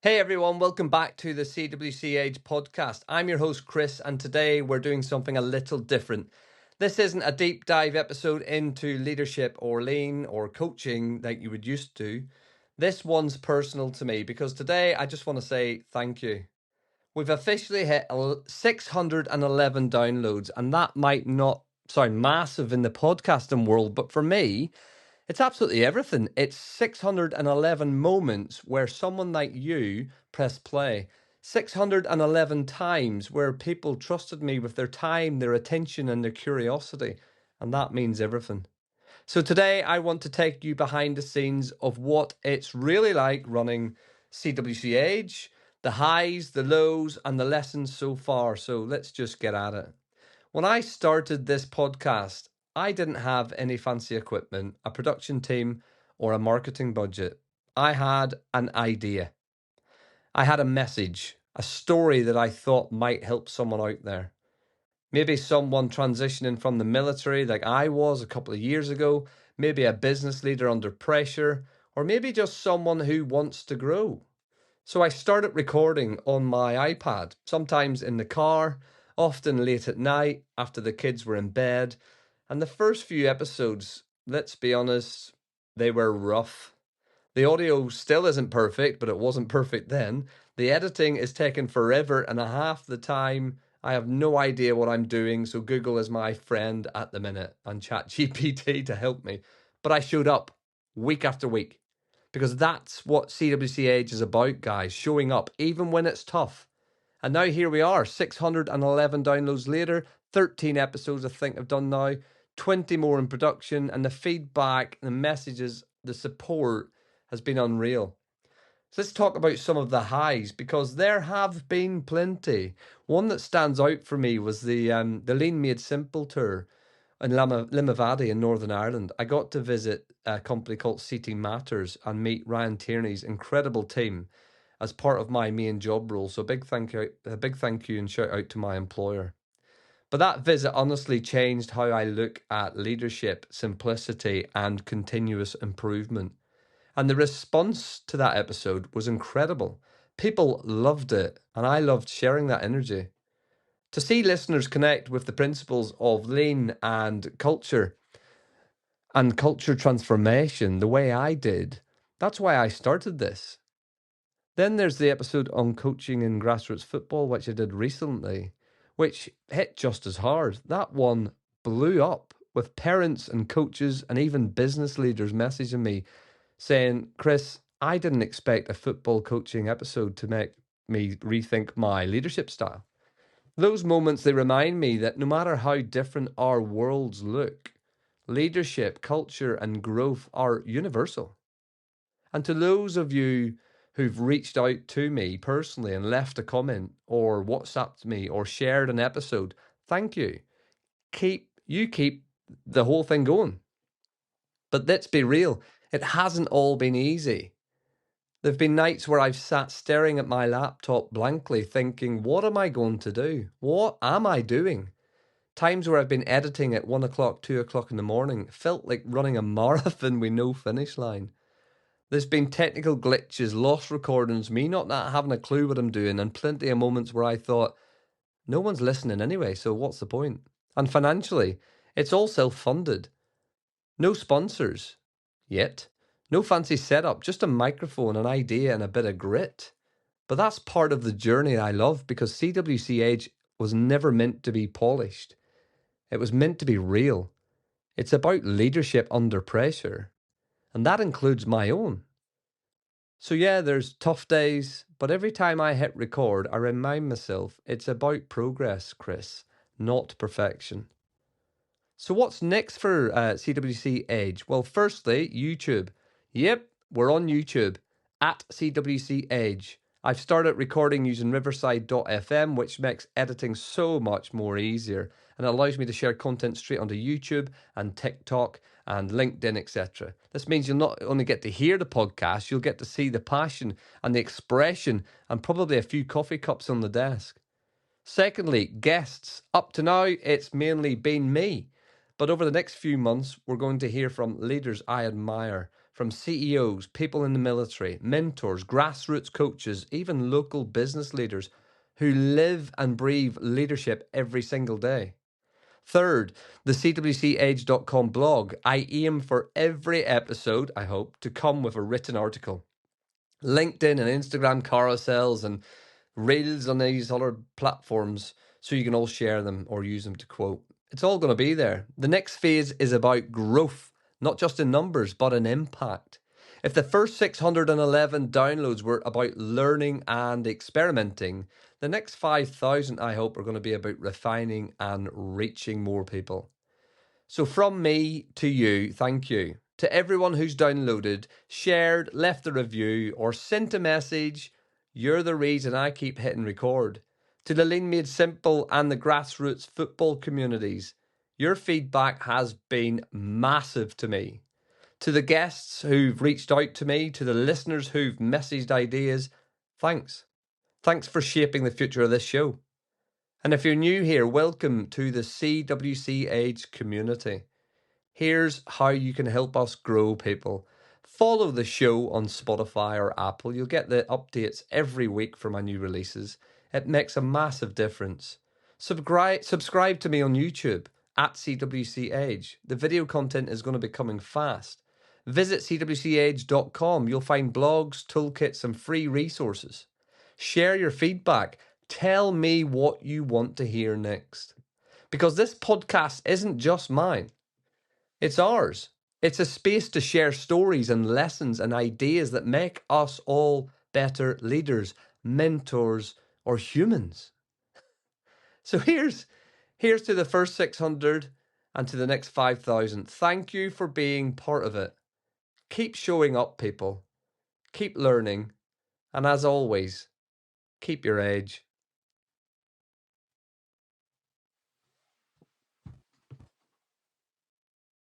Hey everyone, welcome back to the CWC Age podcast. I'm your host Chris, and today we're doing something a little different. This isn't a deep dive episode into leadership or lean or coaching like you would used to. This one's personal to me because today I just want to say thank you. We've officially hit 611 downloads, and that might not sound massive in the podcasting world, but for me, it's absolutely everything. It's 611 moments where someone like you pressed play. 611 times where people trusted me with their time, their attention, and their curiosity. And that means everything. So today I want to take you behind the scenes of what it's really like running CWC Age, the highs, the lows, and the lessons so far. So let's just get at it. When I started this podcast, I didn't have any fancy equipment, a production team, or a marketing budget. I had an idea. I had a message, a story that I thought might help someone out there. Maybe someone transitioning from the military like I was a couple of years ago, maybe a business leader under pressure, or maybe just someone who wants to grow. So I started recording on my iPad, sometimes in the car, often late at night after the kids were in bed. And the first few episodes, let's be honest, they were rough. The audio still isn't perfect, but it wasn't perfect then. The editing is taking forever, and half the time I have no idea what I'm doing. So Google is my friend at the minute and ChatGPT to help me. But I showed up week after week because that's what CWC Age is about, guys, showing up even when it's tough. And now here we are, 611 downloads later, 13 episodes I think I've done now, 20 more in production, and the feedback, the messages, the support has been unreal. So let's talk about some of the highs, because there have been plenty. One that stands out for me was the Lean Made Simple tour in Limavady in Northern Ireland. I got to visit a company called Seating Matters and meet Ryan Tierney's incredible team as part of my main job role. So a big thank you and shout out to my employer. But that visit honestly changed how I look at leadership, simplicity, and continuous improvement. And the response to that episode was incredible. People loved it, and I loved sharing that energy. To see listeners connect with the principles of lean and culture transformation the way I did, that's why I started this. Then there's the episode on coaching in grassroots football, which I did recently, which hit just as hard. That one blew up with parents and coaches and even business leaders messaging me saying, Chris, I didn't expect a football coaching episode to make me rethink my leadership style. Those moments, they remind me that no matter how different our worlds look, leadership, culture, and growth are universal. And to those of you who've reached out to me personally and left a comment or WhatsApped me or shared an episode, thank you. Keep the whole thing going. But let's be real, it hasn't all been easy. There've been nights where I've sat staring at my laptop blankly thinking, what am I going to do? What am I doing? Times where I've been editing at 1 o'clock, 2 o'clock in the morning, felt like running a marathon with no finish line. There's been technical glitches, lost recordings, me not having a clue what I'm doing, and plenty of moments where I thought, no one's listening anyway, so what's the point? And financially, it's all self-funded. No sponsors. Yet. No fancy setup, just a microphone, an idea, and a bit of grit. But that's part of the journey I love, because CWC Age was never meant to be polished. It was meant to be real. It's about leadership under pressure, and that includes my own. So yeah, there's tough days, but every time I hit record, I remind myself it's about progress, Chris, not perfection. So what's next for CWC Age? Well, firstly, YouTube. Yep, we're on YouTube at CWC Age. I've started recording using Riverside.fm, which makes editing so much more easier, and it allows me to share content straight onto YouTube and TikTok and LinkedIn, etc. This means you'll not only get to hear the podcast, you'll get to see the passion and the expression and probably a few coffee cups on the desk. Secondly, guests. Up to now, it's mainly been me. But over the next few months, we're going to hear from leaders I admire, from CEOs, people in the military, mentors, grassroots coaches, even local business leaders who live and breathe leadership every single day. Third, the cwcage.com blog. I aim for every episode, I hope, to come with a written article. LinkedIn and Instagram carousels and reels on these other platforms so you can all share them or use them to quote. It's all going to be there. The next phase is about growth, not just in numbers, but in impact. If the first 611 downloads were about learning and experimenting, the next 5,000, I hope, are going to be about refining and reaching more people. So from me to you, thank you. To everyone who's downloaded, shared, left a review, or sent a message, you're the reason I keep hitting record. To the Lean Made Simple and the grassroots football communities, your feedback has been massive to me. To the guests who've reached out to me, to the listeners who've messaged ideas, thanks. Thanks for shaping the future of this show. And if you're new here, welcome to the CWC Age community. Here's how you can help us grow, people. Follow the show on Spotify or Apple. You'll get the updates every week for my new releases. It makes a massive difference. Subscribe to me on YouTube at CWC Age. The video content is going to be coming fast. Visit cwcage.com. You'll find blogs, toolkits, and free resources. Share your feedback. Tell me what you want to hear next. Because this podcast isn't just mine. It's ours. It's a space to share stories and lessons and ideas that make us all better leaders, mentors, or humans. So here's to the first 600 and to the next 5,000. Thank you for being part of it. Keep showing up, people. Keep learning. And as always, keep your edge.